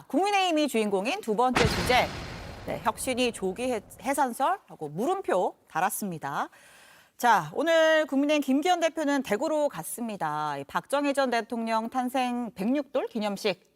국민의힘이 주인공인 두 번째 주제, 네, 혁신이 조기 해산설하고 물음표 달았습니다. 자, 오늘 국민의힘 김기현 대표는 대구로 갔습니다. 박정희 전 대통령 탄생 106돌 기념식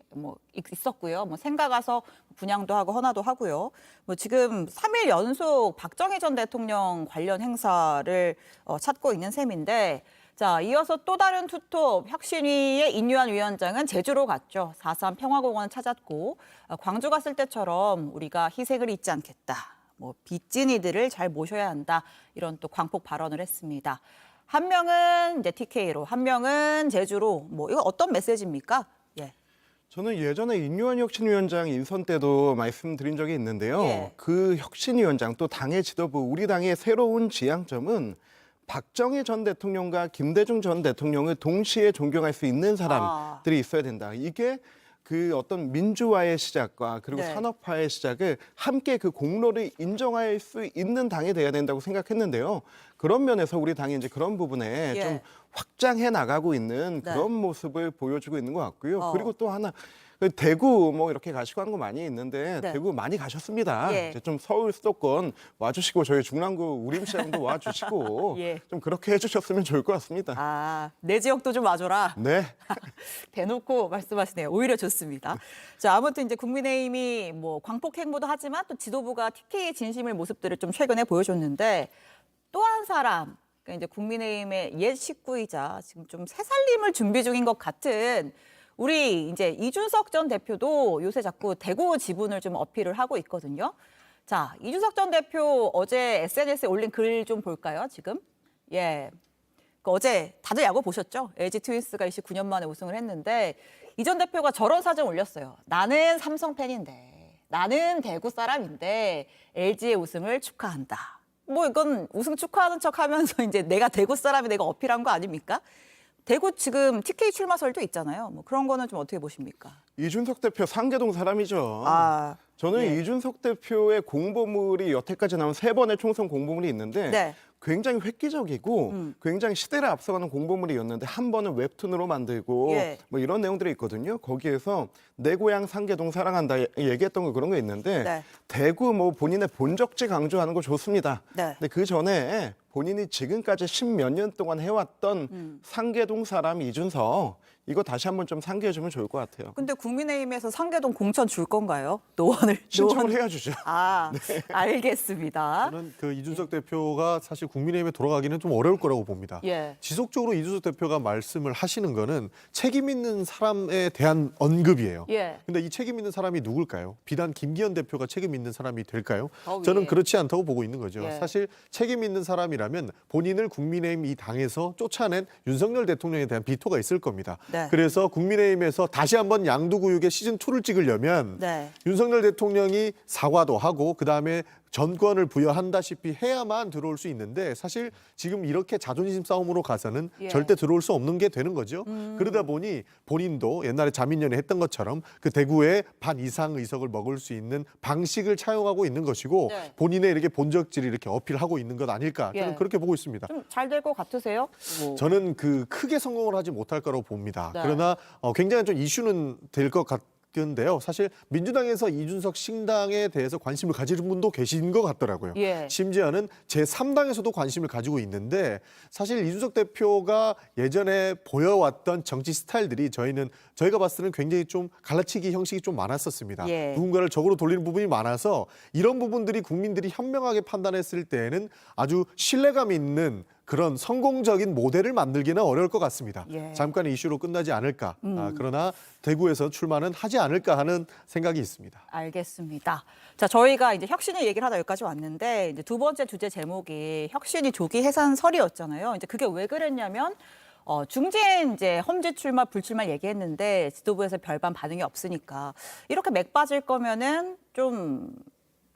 있었고요. 생가 가서 분향도 하고 헌화도 하고요. 지금 3일 연속 박정희 전 대통령 관련 행사를 찾고 있는 셈인데, 자, 이어서 또 다른 투톱 혁신위의 인유한 위원장은 제주로 갔죠. 4.3 평화공원 찾았고, 광주 갔을 때처럼 우리가 희생을 잊지 않겠다. 빚진 이들을 잘 모셔야 한다. 이런 또 광폭 발언을 했습니다. 한 명은 이제 TK로, 한 명은 제주로. 이거 어떤 메시지입니까? 예. 저는 예전에 인유한 혁신위원장 인선 때도 말씀드린 적이 있는데요. 예. 그 혁신위원장 또 당의 지도부, 우리 당의 새로운 지향점은 박정희 전 대통령과 김대중 전 대통령을 동시에 존경할 수 있는 사람들이 있어야 된다. 이게 그 어떤 민주화의 시작과 그리고 네. 산업화의 시작을 함께 그 공로를 인정할 수 있는 당이 돼야 된다고 생각했는데요. 그런 면에서 우리 당이 이제 그런 부분에 예. 좀 확장해 나가고 있는 네. 그런 모습을 보여주고 있는 것 같고요. 어. 그리고 또 하나 대구 이렇게 가시고 하는 거 많이 있는데 네. 대구 많이 가셨습니다. 예. 이제 좀 서울 수도권 와주시고 저희 중랑구 우림시장도 와주시고 예. 좀 그렇게 해주셨으면 좋을 것 같습니다. 아, 내 지역도 좀 와줘라. 네. 대놓고 말씀하시네요. 오히려 좋습니다. 자, 아무튼 이제 국민의힘이 광폭 행보도 하지만 또 지도부가 TK의 진심의 모습들을 좀 최근에 보여줬는데 또 한 사람, 그러니까 이제 국민의힘의 옛 식구이자 지금 좀 새살림을 준비 중인 것 같은 우리 이제 이준석 전 대표도 요새 자꾸 대구 지분을 좀 어필을 하고 있거든요. 자, 이준석 전 대표 어제 SNS에 올린 글 좀 볼까요, 지금? 예. 어제 다들 야구 보셨죠? LG 트윈스가 29년 만에 우승을 했는데 이 전 대표가 저런 사진 올렸어요. 나는 삼성 팬인데, 나는 대구 사람인데 LG의 우승을 축하한다. 이건 우승 축하하는 척 하면서 이제 내가 대구 사람이 내가 어필한 거 아닙니까? 대구 지금 TK 출마설도 있잖아요. 그런 거는 좀 어떻게 보십니까? 이준석 대표 상계동 사람이죠. 아, 저는 예. 이준석 대표의 공보물이 여태까지 나온 3번의 총선 공보물이 있는데 네. 굉장히 획기적이고 굉장히 시대를 앞서가는 공보물이었는데 한 번은 웹툰으로 만들고 예. 이런 내용들이 있거든요. 거기에서 내 고향 상계동 사랑한다 얘기했던 거 그런 거 있는데 네. 대구 본인의 본적지 강조하는 거 좋습니다. 네. 근데 그 전에 본인이 지금까지 10몇 년 동안 해왔던 상계동 사람 이준석 이거 다시 한번 좀 상기해주면 좋을 것 같아요. 근데 국민의힘에서 상계동 공천 줄 건가요? 노원을. 신청을 해야주죠. 아, 알겠습니다. 저는 그 이준석 대표가 사실 국민의힘에 돌아가기는 좀 어려울 거라고 봅니다. 예. 지속적으로 이준석 대표가 말씀을 하시는 거는 책임 있는 사람에 대한 언급이에요. 예. 근데 이 책임 있는 사람이 누굴까요? 비단 김기현 대표가 책임 있는 사람이 될까요? 더위. 저는 그렇지 않다고 보고 있는 거죠. 예. 사실 책임 있는 사람이라면 본인을 국민의힘 이 당에서 쫓아낸 윤석열 대통령에 대한 비토가 있을 겁니다. 네. 그래서 국민의힘에서 다시 한번 양두구육의 시즌2를 찍으려면 네. 윤석열 대통령이 사과도 하고 그다음에 전권을 부여한다시피 해야만 들어올 수 있는데 사실 지금 이렇게 자존심 싸움으로 가서는 예. 절대 들어올 수 없는 게 되는 거죠. 그러다 보니 본인도 옛날에 자민련에 했던 것처럼 그 대구의 반 이상 의석을 먹을 수 있는 방식을 차용하고 있는 것이고 네. 본인의 이렇게 본적질을 이렇게 어필하고 있는 것 아닐까 저는 예. 그렇게 보고 있습니다. 좀 잘 될 것 같으세요? 저는 크게 성공을 하지 못할 거라고 봅니다. 네. 그러나 굉장히 좀 이슈는 될 것 같은데요. 사실 민주당에서 이준석 신당에 대해서 관심을 가지는 분도 계신 것 같더라고요. 예. 심지어는 제3당에서도 관심을 가지고 있는데 사실 이준석 대표가 예전에 보여왔던 정치 스타일들이 저희가 봤을 때는 굉장히 좀 갈라치기 형식이 좀 많았었습니다. 예. 누군가를 적으로 돌리는 부분이 많아서 이런 부분들이 국민들이 현명하게 판단했을 때에는 아주 신뢰감 있는 그런 성공적인 모델을 만들기는 어려울 것 같습니다. 예. 잠깐의 이슈로 끝나지 않을까. 그러나 대구에서 출마는 하지 않을까 하는 생각이 있습니다. 알겠습니다. 자, 저희가 이제 혁신을 얘기를 하다 여기까지 왔는데 이제 두 번째 주제 제목이 혁신이 조기 해산설이었잖아요. 이제 그게 왜 그랬냐면 중진 이제 험지 출마 불출마 얘기했는데 지도부에서 별반 반응이 없으니까 이렇게 맥 빠질 거면은 좀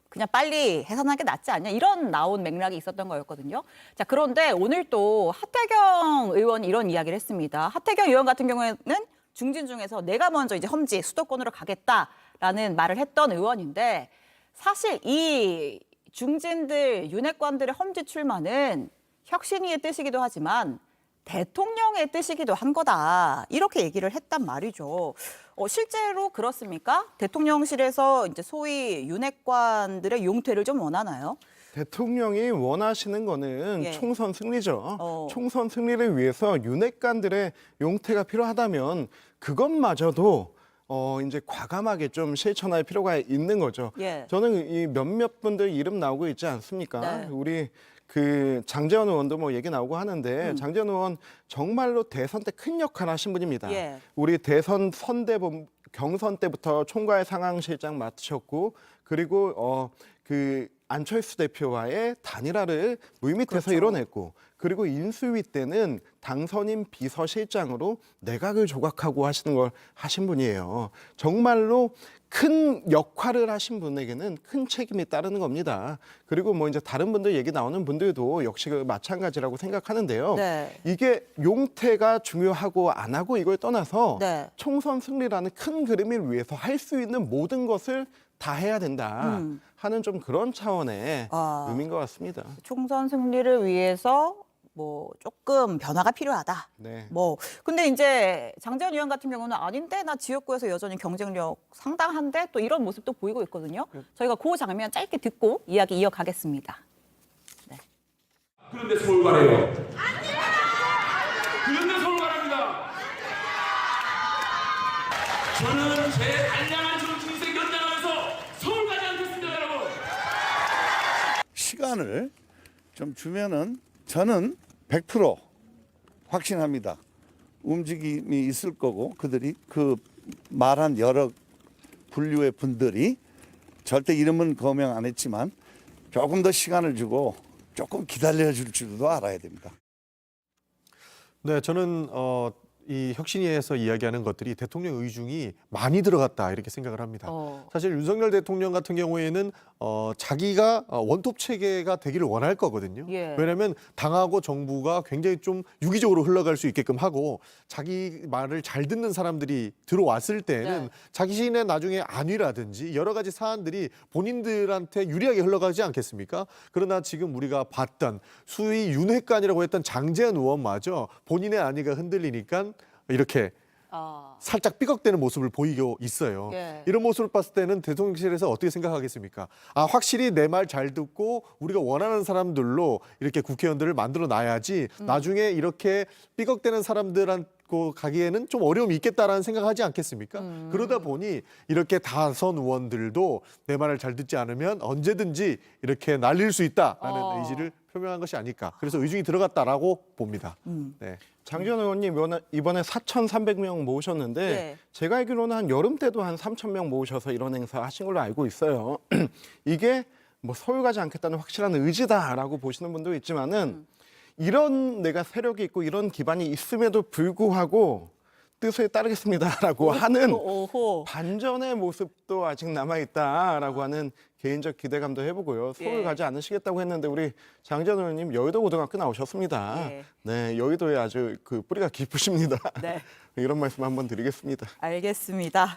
그냥 빨리 해산하는 게 낫지 않냐 이런 나온 맥락이 있었던 거였거든요. 자, 그런데 오늘 또 하태경 의원이 이런 이야기를 했습니다. 하태경 의원 같은 경우에는 중진 중에서 내가 먼저 이제 험지 수도권으로 가겠다라는 말을 했던 의원인데 사실 이 중진들 윤핵관들의 험지 출마는 혁신위의 뜻이기도 하지만 대통령의 뜻이기도 한 거다. 이렇게 얘기를 했단 말이죠. 실제로 그렇습니까? 대통령실에서 이제 소위 윤핵관들의 용퇴를 좀 원하나요? 대통령이 원하시는 거는 예. 총선 승리죠. 어. 총선 승리를 위해서 윤핵관들의 용퇴가 필요하다면 그것마저도 이제 과감하게 좀 실천할 필요가 있는 거죠. 예. 저는 이 몇몇 분들 이름 나오고 있지 않습니까? 네. 우리 그 장제원 의원도 뭐 얘기 나오고 하는데 장제원 의원 정말로 대선 때 큰 역할 하신 분입니다. 예. 우리 대선 선대본 경선 때부터 총괄 상황실장 맡으셨고 그리고 그 안철수 대표와의 단일화를 물밑에서 그렇죠. 이뤄냈고 그리고 인수위 때는 당선인 비서실장으로 내각을 조각하고 하시는 걸 하신 분이에요. 정말로 큰 역할을 하신 분에게는 큰 책임이 따르는 겁니다. 그리고 뭐 이제 다른 분들 얘기 나오는 분들도 역시 마찬가지라고 생각하는데요. 네. 이게 용태가 중요하고 안 하고 이걸 떠나서 네. 총선 승리라는 큰 그림을 위해서 할 수 있는 모든 것을 다 해야 된다 하는 좀 그런 차원의 의미인 것 같습니다. 총선 승리를 위해서 뭐 조금 변화가 필요하다. 네. 뭐 근데 이제 장재원 의원 같은 경우는 아닌데 나 지역구에서 여전히 경쟁력 상당한데 또 이런 모습도 보이고 있거든요. 저희가 그 장면 짧게 듣고 이야기 이어가겠습니다. 그런데 서울 가래요. 그런데 서울 가랍니다. 저는 제 단량한 정치 인생 연장하면서 서울 가지 않겠습니다, 여러분. 시간을 좀 주면은 저는 100% 확신합니다. 움직임이 있을 거고 그들이 그 말한 여러 분류의 분들이 절대 이름은 거명 안 했지만 조금 더 시간을 주고 조금 기다려줄 줄도 알아야 됩니다. 네, 저는 이 혁신위에서 이야기하는 것들이 대통령 의중이 많이 들어갔다 이렇게 생각을 합니다. 사실 윤석열 대통령 같은 경우에는 자기가 원톱 체계가 되기를 원할 거거든요. 예. 왜냐하면 당하고 정부가 굉장히 좀 유기적으로 흘러갈 수 있게끔 하고 자기 말을 잘 듣는 사람들이 들어왔을 때는 네. 자신의 나중에 안위라든지 여러 가지 사안들이 본인들한테 유리하게 흘러가지 않겠습니까? 그러나 지금 우리가 봤던 수위 윤핵관이라고 했던 장제원 의원마저 본인의 안위가 흔들리니까 이렇게 살짝 삐걱대는 모습을 보이고 있어요. 예. 이런 모습을 봤을 때는 대통령실에서 어떻게 생각하겠습니까? 확실히 내 말 잘 듣고 우리가 원하는 사람들로 이렇게 국회의원들을 만들어 놔야지 나중에 이렇게 삐걱대는 사람들한테 가기에는 좀 어려움이 있겠다라는 생각하지 않겠습니까? 그러다 보니 이렇게 다선 의원들도 내 말을 잘 듣지 않으면 언제든지 이렇게 날릴 수 있다라는 의지를 표명한 것이 아닐까. 그래서 의중이 들어갔다라고 봅니다. 네. 장제원 의원님 이번에 4,300명 모으셨는데 예. 제가 알기로는 한 여름 때도 한 3,000명 모으셔서 이런 행사 하신 걸로 알고 있어요. 이게 뭐 서울 가지 않겠다는 확실한 의지다라고 보시는 분도 있지만은 이런 내가 세력이 있고 이런 기반이 있음에도 불구하고 뜻에 따르겠습니다라고 하는 오호. 반전의 모습도 아직 남아있다라고 하는 개인적 기대감도 해보고요. 서울 예. 가지 않으시겠다고 했는데 우리 장제원 의원님 여의도 고등학교 나오셨습니다. 예. 네, 여의도에 아주 그 뿌리가 깊으십니다. 네. 이런 말씀 한번 드리겠습니다. 알겠습니다.